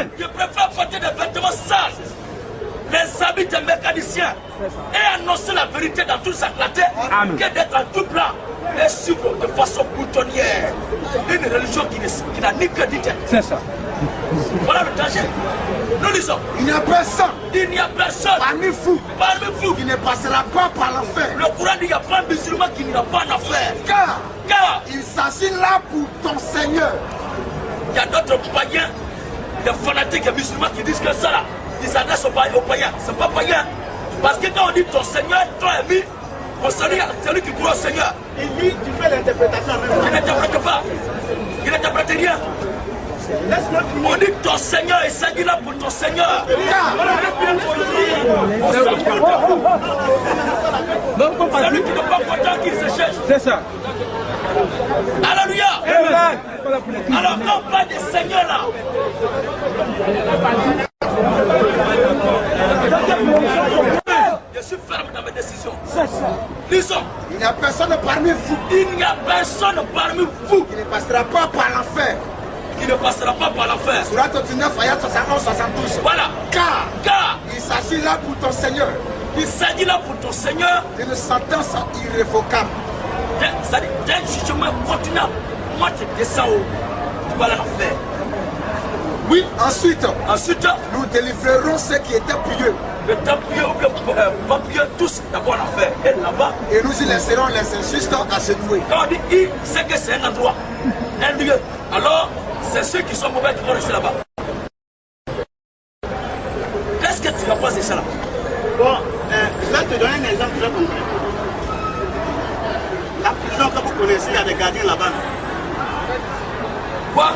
Amen. Je préfère porter des vêtements sales, les habits des mécaniciens et annoncer la vérité dans toute sa clarté que d'être en tout blanc et suivre de façon boutonnière une religion qui n'a ni queue ni tête. C'est ça. Voilà le danger. Nous disons, il n'y a personne parmi vous qui ne passera pas par l'enfer. Le Coran dit qu'il n'y a pas un musulman qui n'ira pas en enfer. Car il s'agit là pour ton Seigneur. Il y a d'autres païens, des fanatiques et musulmans qui disent que ça là, ils s'adressent aux païens. C'est pas païen. Parce que quand on dit ton Seigneur, toi et lui, celui qui croit au Seigneur. Il dit, tu fais l'interprétation en même temps. Il n'interprète pas. Il n'interprète rien. On dit ton Seigneur, il s'agit là pour ton Seigneur. Celui qui ne pas content qu'il se cherche. C'est ça. Alléluia. Alors quand on parle des Seigneurs là, je suis ferme dans mes décisions. Lisons. Il n'y a personne parmi vous. Il n'y a personne parmi vous qui ne passera pas par l'enfer. Qui ne passera pas par l'enfer. Surat 39, ayat 71, 72. Voilà. Car il s'agit là pour ton Seigneur. Il s'agit là pour ton Seigneur d'une sentence irrévocable. D'un jugement continent. Moi, tu descends haut. Tu vas l'enfer. Oui, ensuite, nous délivrerons ceux qui étaient pieux. Le temps pieux ou pas pieux, tous d'abord l'enfer. Et là-bas. Et nous y laisserons les injustes agenouillés. Quand on dit il, c'est que c'est un endroit, un lieu. Alors, c'est ceux qui sont mauvais qui vont rester là-bas. Qu'est-ce que tu vas penser ça là? Bon, je vais te donner un exemple très concret. La prison que vous connaissez, il y a des gardiens là-bas. Quoi?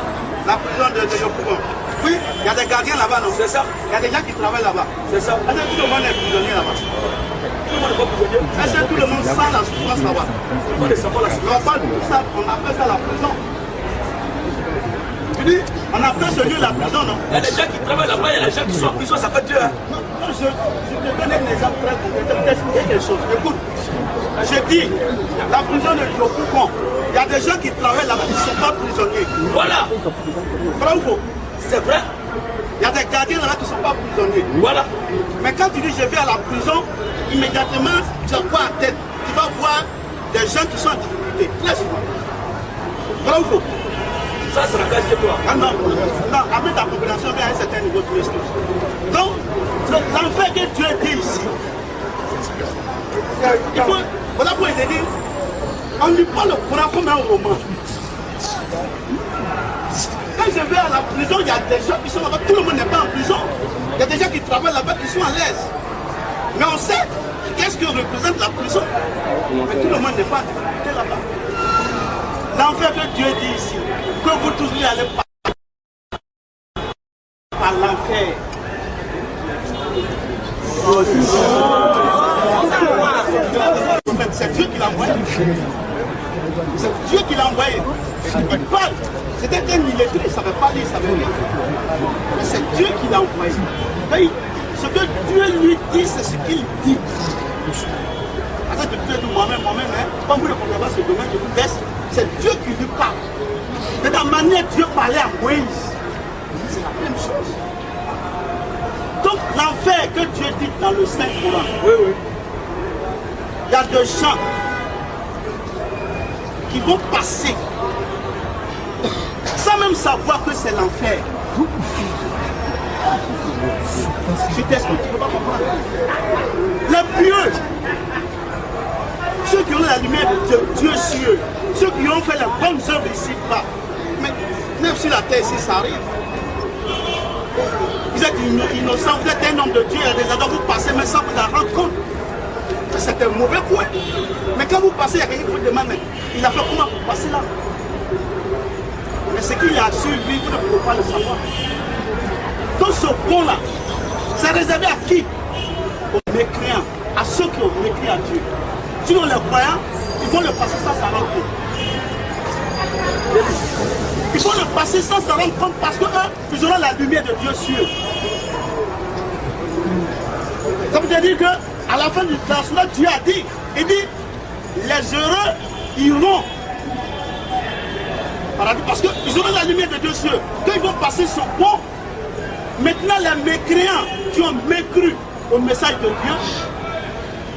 La prison de Yopougon. Oui, il y a des gardiens là-bas, non? C'est ça. Il y a des gens qui travaillent là-bas. C'est ça. Est-ce que tout le monde est prisonnier là-bas? Tout le monde est pas prisonnier. Est-ce que tout le monde sent la souffrance là-bas? On parle de ça, on appelle ça la prison. Tu dis, on appelle ce lieu la prison, non? Il y a des gens qui travaillent là-bas, il y a des gens qui sont en prison, ça fait Dieu. Non, je te donne un exemple très concret, je vais t'expliquer quelque chose. Écoute, je dis, la prison de Yopougon, il y a des gens qui travaillent là-bas, ils ne sont pas prisonniers. Voilà. Vrai ou faux? C'est vrai. Il y a des gardiens là-bas qui ne sont pas prisonniers. Voilà. Mais quand tu dis je vais à la prison, immédiatement, tu as quoi en tête? Tu vas voir des gens qui sont en difficulté. Très souvent. Vrai ou faux? Ça, c'est la case de toi. Ah non, avec ta compréhension, à un certain niveau, tu l'excuses. Donc, l'enfer que Dieu dit ici, il faut, voilà pour aider, on ne lit pas le Coran comme un roman. Quand je vais à la prison, il y a des gens qui sont là-bas, tout le monde n'est pas en prison. Il y a des gens qui travaillent là-bas qui sont à l'aise. Mais on sait qu'est-ce que représente la prison. Mais tout le monde n'est pas en difficulté là-bas. L'enfer que Dieu dit ici, que vous tous n'y allez pas par l'enfer. C'est Dieu qui l'a envoyé. C'est Dieu qui l'a envoyé. Il parle. C'était un illettré, il ne savait pas lire, il ne savait rien. Mais c'est Dieu qui l'a envoyé. Et ce que Dieu lui dit, c'est ce qu'il dit. Parce que Dieu dit moi-même, hein, quand vous ne comprenez pas ce domaine, je vous laisse. C'est Dieu qui lui parle. De la manière Dieu parlait à Moïse, c'est la même chose. Donc l'enfer que Dieu dit dans le Saint-Coran, il y a des gens qui vont passer sans même savoir que c'est l'enfer. Je t'explique, tu ne peux pas comprendre. Les pieux, ceux qui ont la lumière de Dieu sur eux, ceux qui ont fait les bonnes œuvres ici-bas, mais même sur la terre ici, ça arrive. Vous êtes innocent, vous êtes un homme de Dieu, il y a des endroits où vous passez, mais sans vous en rendre compte. C'est un mauvais point. Mais quand vous passez, il y a quelqu'un qui vous demande, mais il a fait comment pour passer là? Mais ce qu'il a su, lui, vous ne pouvez pas le savoir. Donc ce point-là, c'est réservé à qui? Aux mécréants, à ceux qui ont mécrit à Dieu. Sinon les croyants, ils vont le passer sans s'en rendre compte. Ils vont le passer sans s'en rendre compte parce qu'eux, ils auront la lumière de Dieu sur eux. Ça veut dire qu'à la fin du classement, Dieu a dit, il dit, les heureux iront. Parce qu'ils auront la lumière de Dieu sur eux. Quand ils vont passer ce pont, Maintenant, les mécréants qui ont mécru au message de Dieu,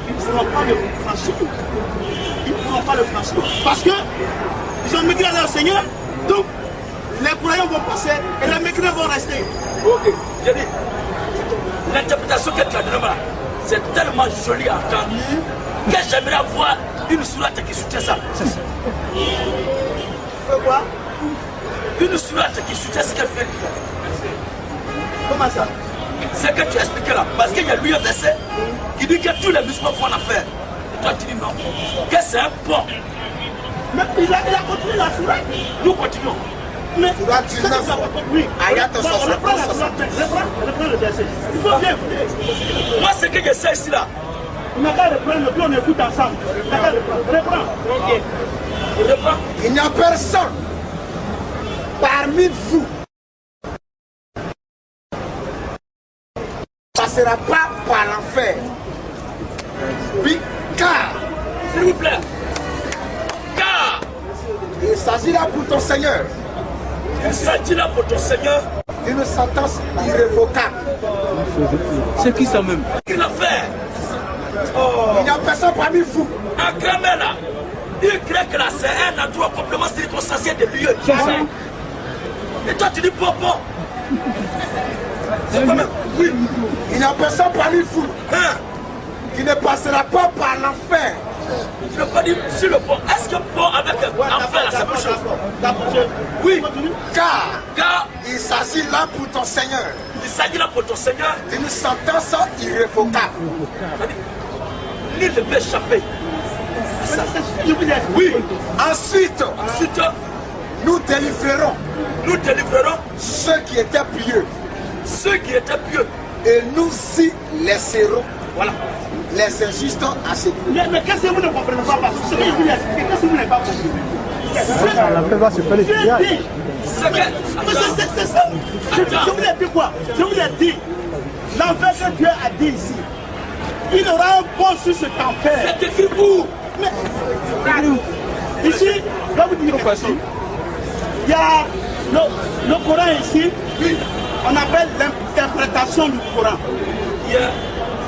ils ne pourront pas le franchir. Ils ne pourront pas le franchir. Parce que ils ont mécru à leur Seigneur, donc les croyants vont passer et les mécréants vont rester. Ok, j'ai dit, l'interprétation que tu as donnée là, c'est tellement joli à entendre que j'aimerais avoir une sourate qui soutient ça. Quoi? Une sourate qui soutient ce qu'elle fait. Comment ça? C'est que tu as expliqué là. Parce qu'il y a lui un verset qui dit que tous les musulmans font l'affaire. Et toi tu dis non. Que c'est un pont. Mais il a continué la sourate. Nous continuons. Mais Sourate 19, oui. ayat Reprends 60. le verset. Il faut bien écouter. Moi, ce que je sais ici là, On n'a qu'à reprendre le plus, on écoute ensemble. On n'a qu'à reprendre. Reprends. Ok. reprends. Il n'y a personne parmi vous qui ne passera pas par l'enfer. Oui, car S'il vous plaît. Car il s'agit là pour ton Seigneur il s'agit là pour ton Seigneur. d'une sentence irrévocable. C'est qui ça même? Qu'il a fait. Il n'y a personne parmi vous. En grammaire là, il crée que là c'est un endroit complètement circonstanciel de lieu. Et toi tu dis pompon. C'est pas même. Oui. Il n'y a personne parmi vous Hein? qui ne passera pas par l'enfer. Je ne veux pas dire sur le pont. Est-ce que pont avec enfer là c'est la même chose? Oui. Car il s'agit là pour ton Seigneur Il s'agit là pour ton Seigneur. d'une sentence irrévocable. Nul ne peut échapper. Oui. Ensuite, nous délivrerons ceux qui étaient pieux Ceux qui étaient pieux. et nous y laisserons Voilà. les injustes à ce Mais qu'est-ce que vous ne comprenez pas? Parce que ce que je vous ai expliqué, qu'est-ce que vous n'avez pas compris? La paix va se faire les filiales. C'est que. C'est ça. Je vous ai dit quoi? Je vous ai dit, l'enfer que Dieu a dit ici, il aura un pont sur cet enfer. C'est écrit où? Mais, ici, je vais vous dire une chose. Il y a le Coran ici, on appelle l'interprétation du Coran. Yeah.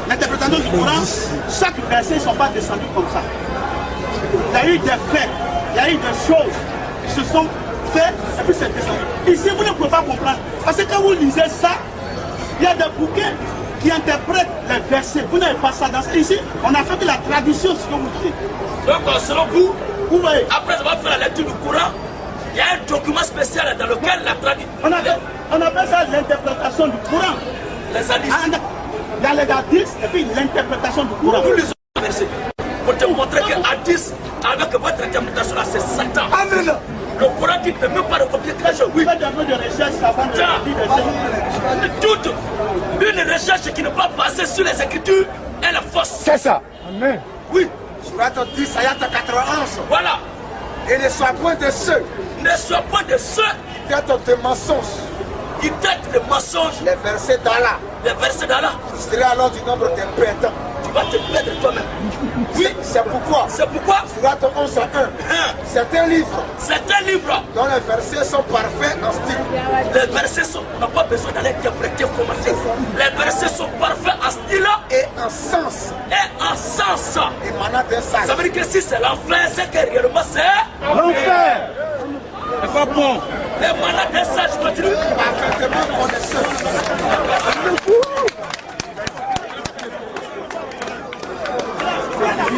L'interprétation du Coran, chaque verset ne sont pas descendus comme ça. Il y a eu des faits, il y a eu des choses qui se sont faites et puis c'est descendu. Ici, vous ne pouvez pas comprendre. Parce que quand vous lisez ça, il y a des bouquins qui interprètent les versets. Vous n'avez pas ça dans ça. Ici, on a fait que la tradition, ce que vous dites. Donc, selon vous, Vous voyez, après avoir fait la lecture du Coran, il y a un document spécial dans lequel la tradition. on appelle ça l'interprétation du Coran. Les hadiths. Il y a les hadiths et puis l'interprétation du Coran. Nous lisons le verset pour te montrer que hadith, avec votre interprétation là, c'est Satan. Amen. Le Coran dit ne peut pas recopier quelque chose. Oui. Faites un peu de recherche avant de dire des choses. Toute une recherche qui n'est pas basée sur les Écritures, elle est fausse. C'est ça. Amen. Oui. Surat 10, ayat 91. Voilà. Et ne sois point de ceux Ne sois pas de ceux qui traitent de mensonges. qui traitent de mensonges, Les versets d'Allah. les versets d'Allah. Tu seras alors du nombre des perdants. Tu vas te perdre toi-même. Oui, c'est pourquoi. C'est pourquoi Surat 11 à 1. hein, C'est un livre c'est un livre. dont les versets sont parfaits en style. Les versets sont, on n'a pas besoin d'aller interpréter comment c'est. Les versets sont parfaits en style Et en sens et en sens. émanant d'un Ça sage. veut dire que si c'est l'enfer, c'est que réellement c'est L'enfer. C'est pas bon. les malades d'un sage continue. Parfaitement connaisseur.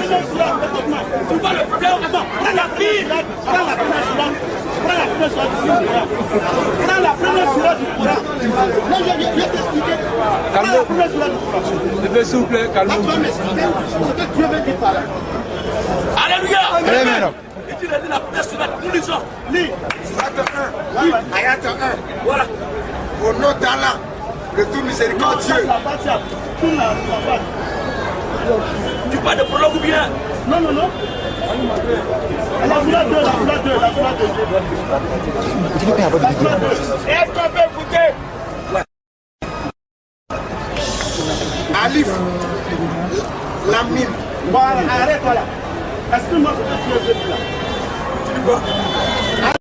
Tu vois le problème? Attends, prends la première surah. Prends la première surah du Coran. Prends la première surah du Coran. Non, je vais t'expliquer. Prends la première surah du Coran. Levez s'il vous plaît, Là, calmez-vous. tu vas m'expliquer ce que Dieu veut dire par là. Alléluia. Amen. Et tu l'as dit la première sur nous lisons. Lis. Surat 1. Ayat 1. Voilà. Au nom d'Allah, le tout miséricordieux. La Fatiha. Tourne la page. Tu parles de prologue ou bien? Non, non, non. La surah 2, la surah 2, la surah 2. La surah 2. Est-ce qu'on peut écouter? Alif. Lamim. Voilà, arrête, voilà. Est-ce que moi, je peux dire là? Tu dis quoi?